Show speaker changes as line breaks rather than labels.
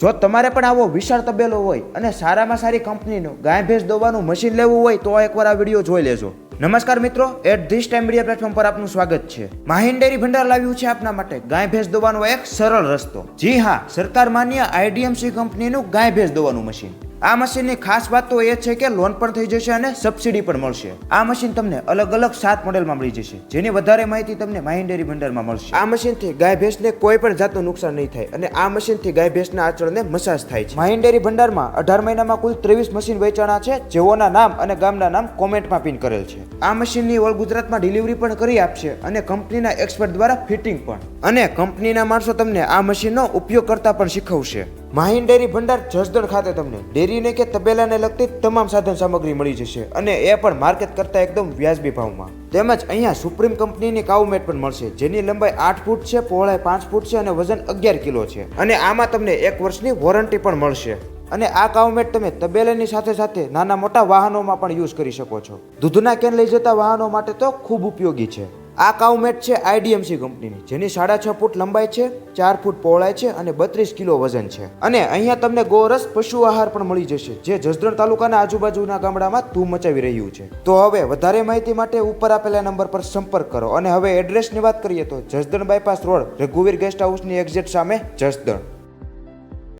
જો તમારે પણ આવો વિશાળ તબેલો હોય અને સારામાં સારી કંપનીનું ગાય ભેંસ દોવાનું મશીન લેવું હોય તો એકવાર આ વિડીયો જોઈ લેજો. નમસ્કાર મિત્રો, at this time media platform પર આપનું સ્વાગત છે. માહિન ડેરી ભંડાર લાવ્યું છે આપના માટે ગાય ભેંસ દોવાનો એક સરળ રસ્તો. જી હા, સરકાર માન્ય IDMC કંપનીનું ગાય ભેંસ દોવાનું મશીન. આ મશીનની ખાસ વાત તો એ છે કે લોન પણ થઈ જશે અને સબસિડી પણ મળશે. આ મશીન તમને અલગ અલગ 7 મોડેલમાં મળી જશે, જેની વધારે માહિતી તમને માહિન ડેરી ભંડારમાં મળશે. આ મશીનથી ગાય ભેંસને કોઈ પણ જાતનું નુકસાન નહીં થાય અને આ મશીનથી ગાય ભેંસના આચરણને મસાજ થાય છે. માહિન ડેરી ભંડારમાં 18 મહિનામાં કુલ 23 મશીન વેચાણા છે, જેઓના નામ અને ગામના નામ કોમેન્ટમાં પિન કરેલ છે. આ મશીનની ઓલ ગુજરાતમાં ડિલિવરી પણ કરી આપશે અને કંપનીના એક્સપર્ટ દ્વારા ફિટિંગ પણ, અને કંપનીના માણસો તમને આ મશીનનો ઉપયોગ કરતા પણ શીખવશે. માહિન ડેરી ભંડાર જસદણ ખાતે તમને ડેરીને કે તબેલાને લગતી તમામ સાધન સામગ્રી મળી જશે, અને એ પણ માર્કેટ કરતા એકદમ વ્યાજબી ભાવમાં. તેમજ અહીંયા સુપ્રીમ કંપનીની કાઉ મેટ પણ મળશે, જેની લંબાઈ 8 ફૂટ છે, પહોળાઈ 5 ફૂટ છે અને વજન 11 કિલો છે, અને આમાં તમને 1 વર્ષની વોરંટી પણ મળશે. અને આ કાઉ મેટ તમે તબેલાની સાથે સાથે નાના મોટા વાહનોમાં પણ યુઝ કરી શકો છો. દૂધના કેન લઈ જતા વાહનો માટે તો ખૂબ ઉપયોગી છે. આ કાઉ મેટ છે IDMC કંપનીની, જેની 6.5 ફૂટ લંબાઈ છે, 4 ફૂટ પહોળાઈ છે અને 32 કિલો વજન છે. અને અહીંયા તમને ગોરસ પશુ આહાર પણ મળી જશે, જે જસદણ તાલુકાના આજુબાજુના ગામડામાં ધૂમ મચાવી રહ્યું છે. તો હવે વધારે માહિતી માટે ઉપર આપેલા નંબર પર સંપર્ક કરો. અને હવે એડ્રેસની વાત કરીએ તો જસદણ બાયપાસ રોડ, રઘુવીર ગેસ્ટ હાઉસની એક્ઝેક્ટ સામે જસદણ.